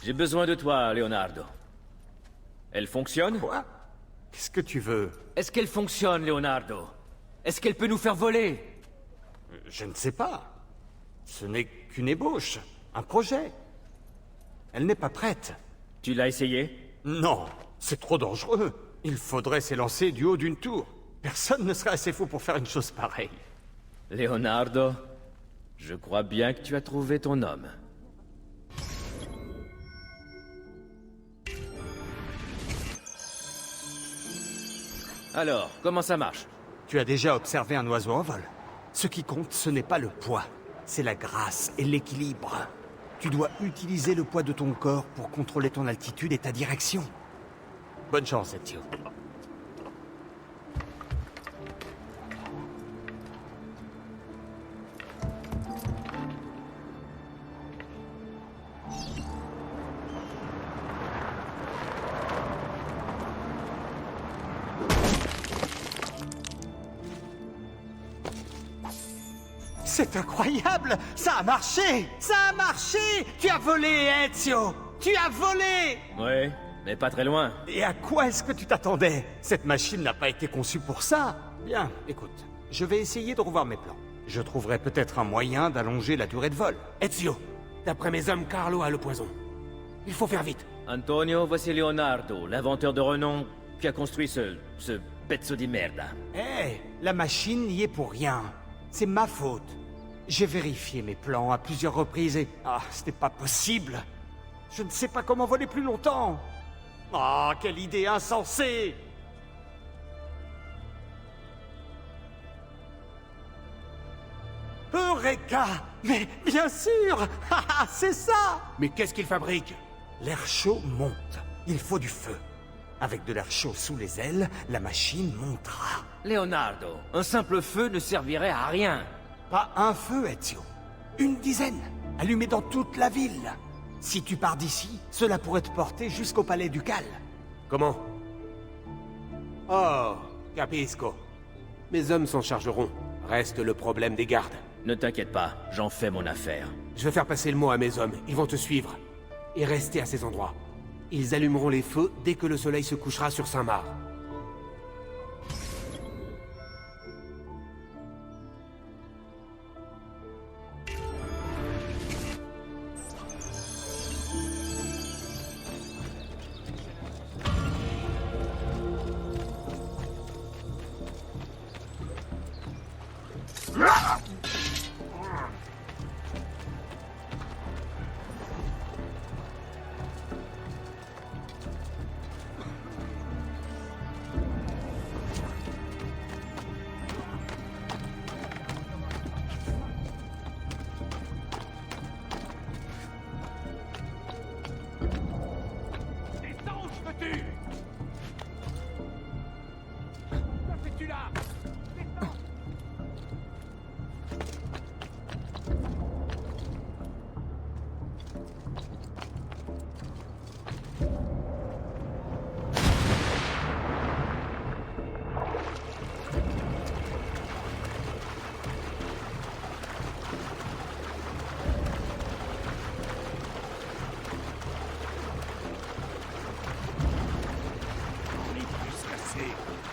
J'ai besoin de toi, Leonardo. Elle fonctionne? Quoi? Qu'est-ce que tu veux? Est-ce qu'elle fonctionne, Leonardo? Est-ce qu'elle peut nous faire voler? Je ne sais pas. Ce n'est qu'une ébauche, un projet. Elle n'est pas prête. Tu l'as essayé? Non, c'est trop dangereux. Il faudrait s'élancer du haut d'une tour. Personne ne serait assez fou pour faire une chose pareille. Leonardo, je crois bien que tu as trouvé ton homme. Alors, comment ça marche? Tu as déjà observé un oiseau en vol. Ce qui compte, ce n'est pas le poids, c'est la grâce et l'équilibre. Tu dois utiliser le poids de ton corps pour contrôler ton altitude et ta direction. Bonne chance, Ezio. C'est incroyable! Ça a marché! Ça a marché! Tu as volé, Ezio! Tu as volé! Oui, mais pas très loin. Et à quoi est-ce que tu t'attendais? Cette machine n'a pas été conçue pour ça. Bien, écoute, je vais essayer de revoir mes plans. Je trouverai peut-être un moyen d'allonger la durée de vol. Ezio, d'après mes hommes, Carlo a le poison. Il faut faire vite. Antonio, voici Leonardo, l'inventeur de renom qui a construit ce pezzo di merda. Hé, la machine n'y est pour rien. C'est ma faute. J'ai vérifié mes plans à plusieurs reprises et... Ah, ce n'est pas possible. Je ne sais pas comment voler plus longtemps. Ah, quelle idée insensée! Eureka! Mais bien sûr! Ah, c'est ça! Mais qu'est-ce qu'il fabrique? L'air chaud monte. Il faut du feu. Avec de l'air chaud sous les ailes, la machine montera. Leonardo, un simple feu ne servirait à rien. Pas un feu, Ezio. Une dizaine, allumés dans toute la ville. Si tu pars d'ici, cela pourrait te porter jusqu'au palais ducal. Comment? Oh, capisco. Mes hommes s'en chargeront. Reste le problème des gardes. Ne t'inquiète pas, j'en fais mon affaire. Je vais faire passer le mot à mes hommes. Ils vont te suivre. Et rester à ces endroits. Ils allumeront les feux dès que le soleil se couchera sur Saint-Marc.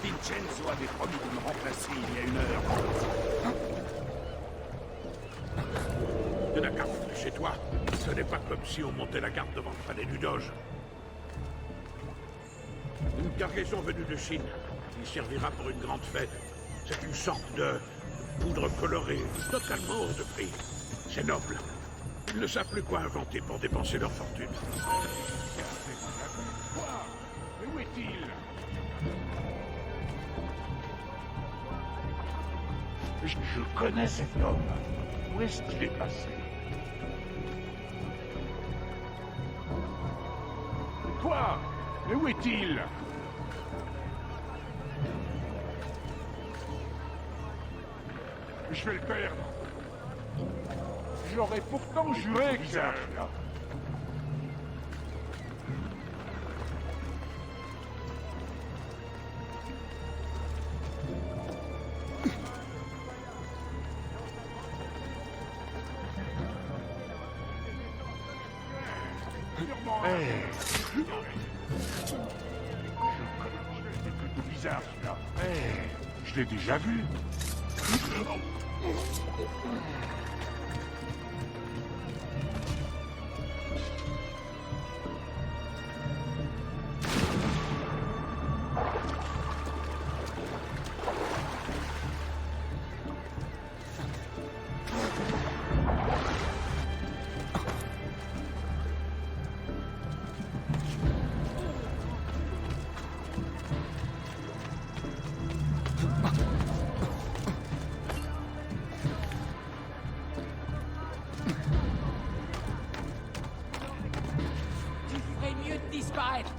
Vincenzo avait promis de me remplacer il y a 1 heure. De la garde chez toi, ce n'est pas comme si on montait la garde devant le palais du Doge. Une cargaison venue de Chine. Il servira pour une grande fête. C'est une sorte de poudre colorée, totalement hors de prix. C'est noble. Ils ne savent plus quoi inventer pour dépenser leur fortune. Mais où est-il? Je connais cet homme. Où est-ce qu'il est passé? Quoi? Mais où est-il? Je vais le perdre. J'aurais pourtant juré que... C'est plutôt bizarre, celui-là. Je l'ai déjà vu.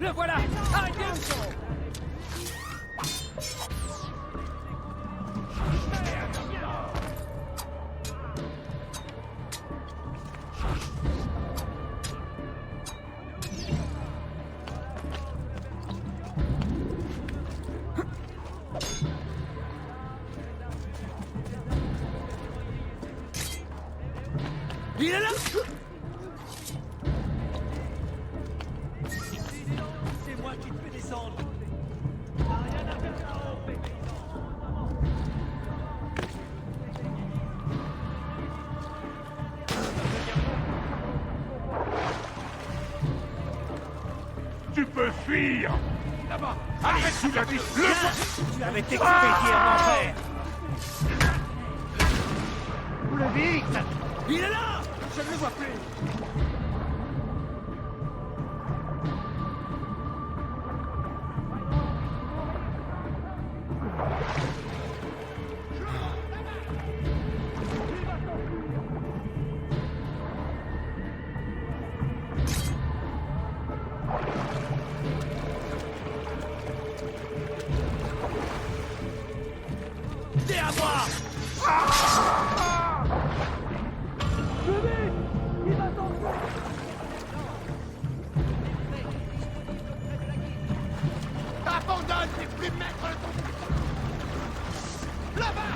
Le voilà! Arrêtez-le! Il est là! C'est moi qui te fais descendre. T'as rien à faire là-haut. Tu peux fuir. Là-bas. Arrête, tu l'as dit. Tu avais t'expédier en enfer. Le vite. Il est là! Je ne le vois plus. T'es à moi! Abandonne, t'es plus maître de ton... Là-bas.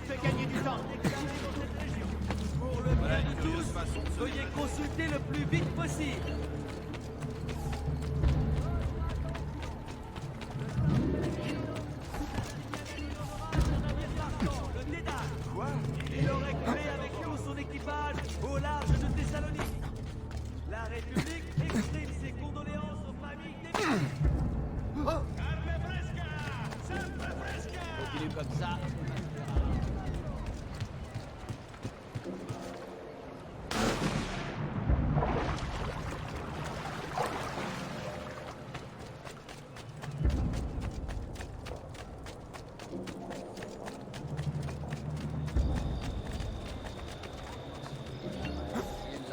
Fais gagner du temps. Pour le bien de tous, veuillez consulter le plus vite possible. Le Dédale. Quoi? Il aurait coulé avec nous son équipage au large de Thessalonique. La République exprime ses condoléances aux familles des... Continue comme ça.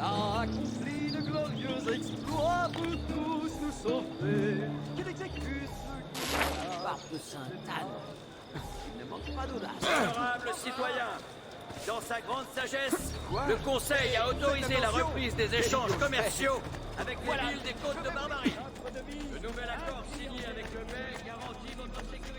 Il a accompli de glorieux exploits pour tous nous sauver. Qu'il exécute ce barbe de Sainte-Anne. Il ne manque pas d'audace. Honorable citoyen, dans sa grande sagesse, le Conseil a autorisé la reprise des échanges commerciaux avec les villes des côtes de Barbarie. Le nouvel accord signé avec le maire garantit votre sécurité.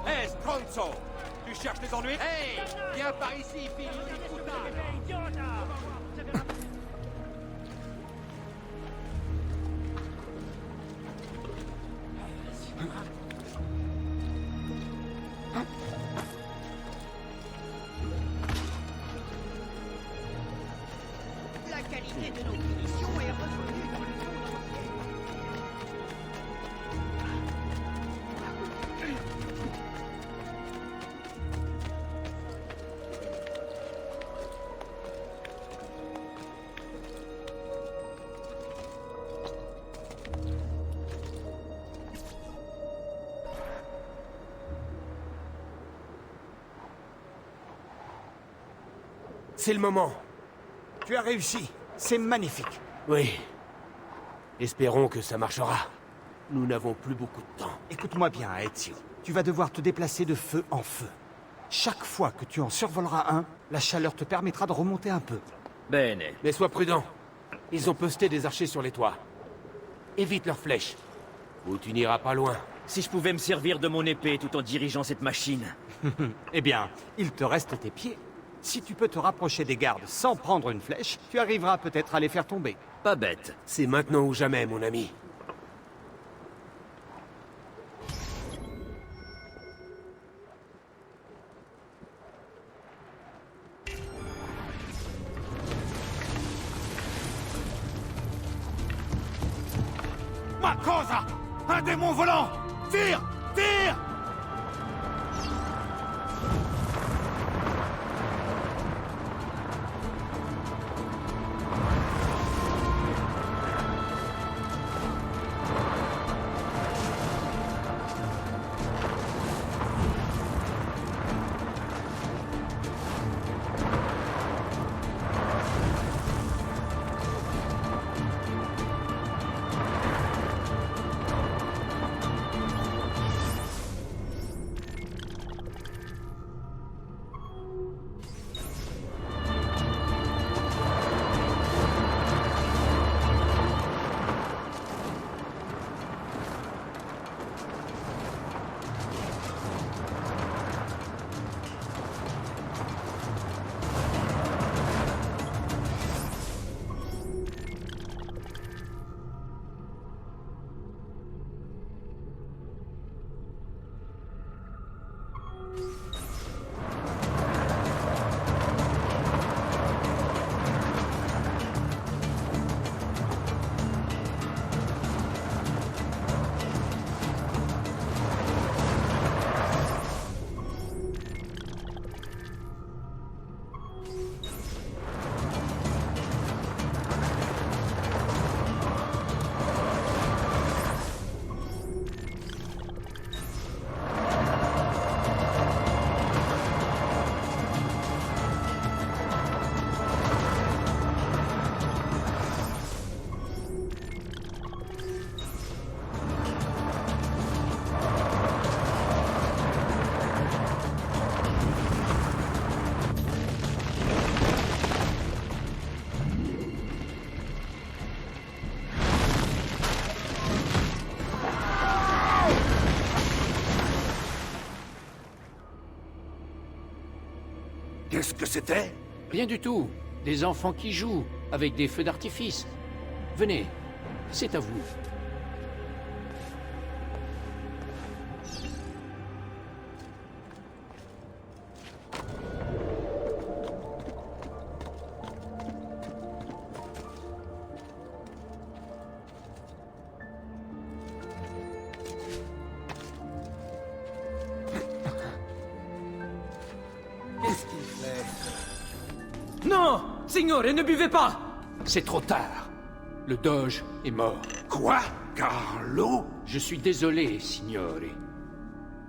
Hé, Stronzo! Tu cherches les ennuis? Hey! Viens par ici, fille de putain! La qualité de nos munitions est revenue dans le monde entier. c'est le moment. Tu as réussi. C'est magnifique. Oui. Espérons que ça marchera. Nous n'avons plus beaucoup de temps. Écoute-moi bien, Ezio. Tu vas devoir te déplacer de feu en feu. Chaque fois que tu en survoleras un, la chaleur te permettra de remonter un peu. Bene. Mais sois prudent. Ils ont posté des archers sur les toits. Évite leurs flèches. Ou tu n'iras pas loin. Si je pouvais me servir de mon épée tout en dirigeant cette machine. Eh bien, il te reste tes pieds. Si tu peux te rapprocher des gardes sans prendre une flèche, tu arriveras peut-être à les faire tomber. Pas bête. C'est maintenant ou jamais, mon ami. Ma cosa! Un démon volant! Tire! Tire! Qu'est-ce que c'était? Rien du tout. Des enfants qui jouent, avec des feux d'artifice. Venez, c'est à vous. Qu'est-ce qu'il fait? Non! Signore, ne buvez pas! C'est trop tard. Le doge est mort. Quoi? Carlo? Je suis désolé, signore.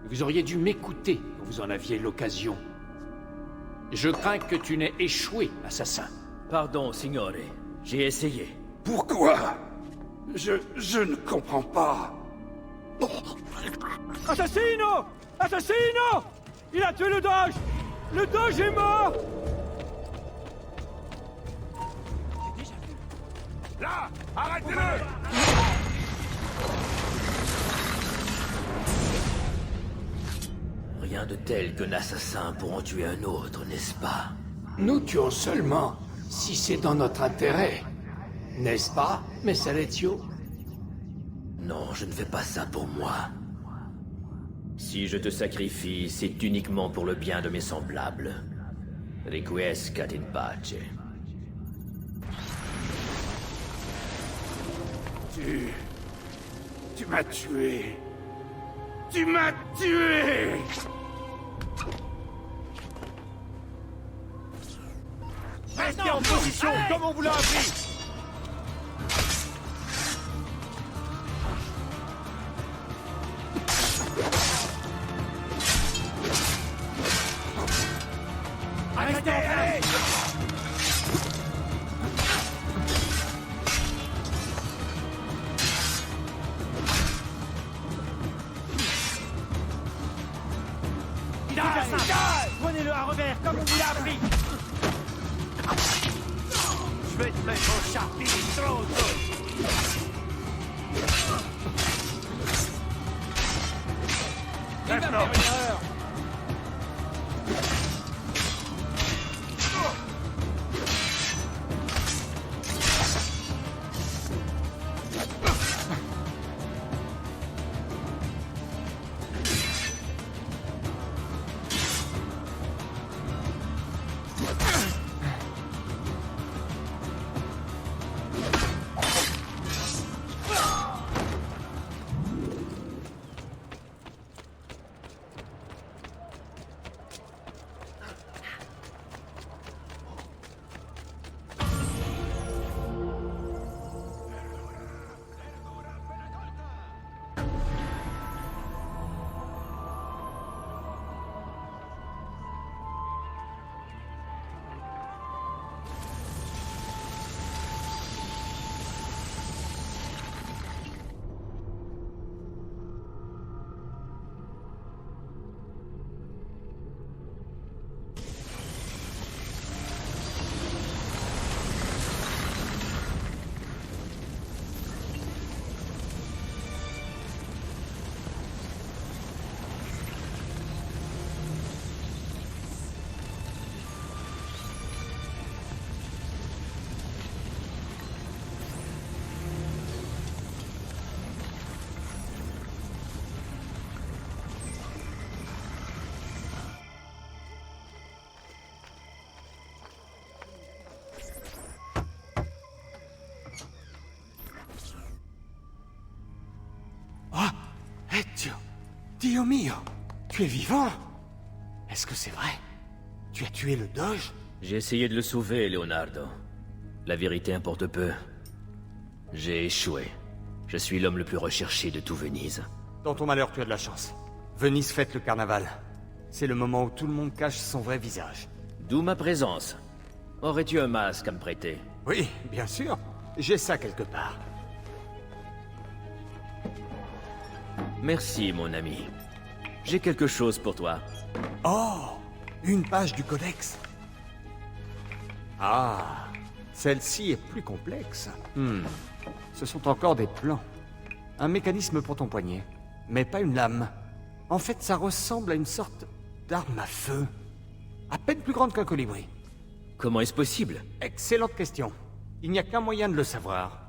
Vous auriez dû m'écouter quand vous en aviez l'occasion. Je crains que tu n'aies échoué, assassin. Pardon, signore. J'ai essayé. Pourquoi? Je ne comprends pas. Assassino! Assassino! Il a tué le doge! Le doge est mort! Là! Arrêtez-le! Rien de tel qu'un assassin pour en tuer un autre, n'est-ce pas? Nous tuons seulement si c'est dans notre intérêt. N'est-ce pas, Messer Ezio? Non, je ne fais pas ça pour moi. Si je te sacrifie, c'est uniquement pour le bien de mes semblables. Requiescat in pace. Tu m'as tué. Tu m'as tué! Restez en position, comme on vous l'a appris! Restez, allez! à revers, comme on vous l'a appris. Je vais te mettre au charpie, stronzo. Maintenant. Ezio, Dio mio, tu es vivant? Est-ce que c'est vrai? Tu as tué le Doge? J'ai essayé de le sauver, Leonardo. La vérité importe peu. J'ai échoué. Je suis l'homme le plus recherché de tout Venise. Dans ton malheur, tu as de la chance. Venise fête le carnaval. C'est le moment où tout le monde cache son vrai visage. D'où ma présence. Aurais-tu un masque à me prêter? Oui, bien sûr. J'ai ça quelque part. Merci, mon ami. J'ai quelque chose pour toi. Oh, une page du codex. Ah, celle-ci est plus complexe. Ce sont encore des plans. Un mécanisme pour ton poignet, mais pas une lame. En fait, ça ressemble à une sorte d'arme à feu. À peine plus grande qu'un colibri. Comment est-ce possible? Excellente question. Il n'y a qu'un moyen de le savoir.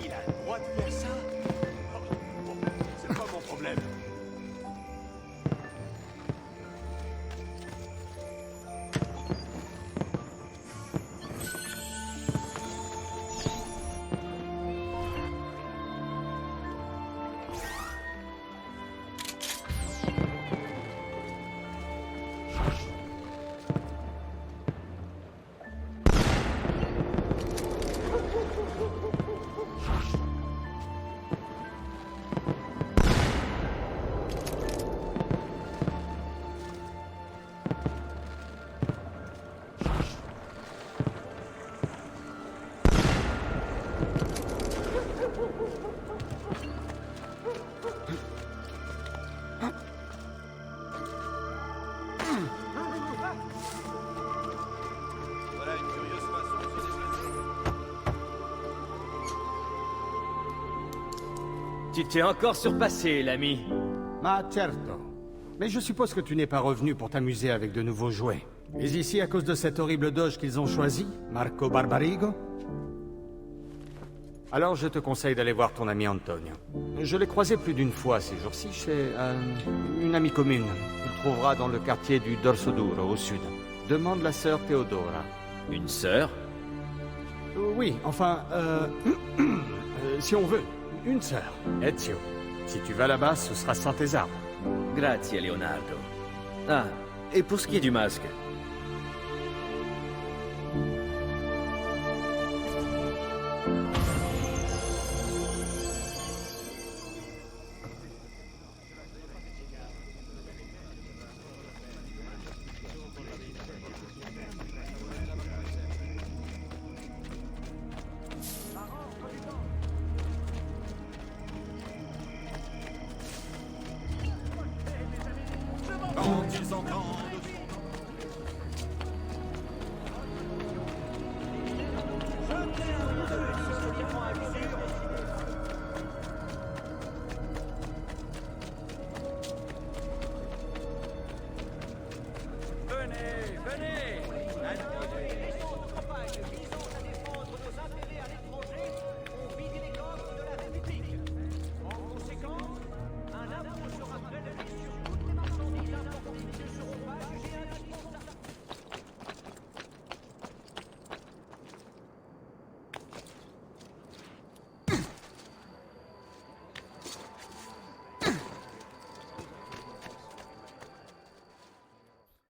Il a le droit de faire ça? Bon, c'est pas mon problème. Voilà une curieuse façon de se déplacer. Tu t'es encore surpassé, l'ami. Ma certo. Mais je suppose que tu n'es pas revenu pour t'amuser avec de nouveaux jouets. Tu es ici à cause de cet horrible doge qu'ils ont choisi, Marco Barbarigo? Alors je te conseille d'aller voir ton ami Antonio. Je l'ai croisé plus d'une fois ces jours-ci chez une amie commune. Tu le trouveras dans le quartier du Dorso Duro, au sud. Demande la sœur Theodora. Une sœur? Oui, enfin, si on veut, une sœur, Ezio. Si tu vas là-bas, ce sera sans tes armes. Grazie, Leonardo. Ah, et pour ce qui est du masque,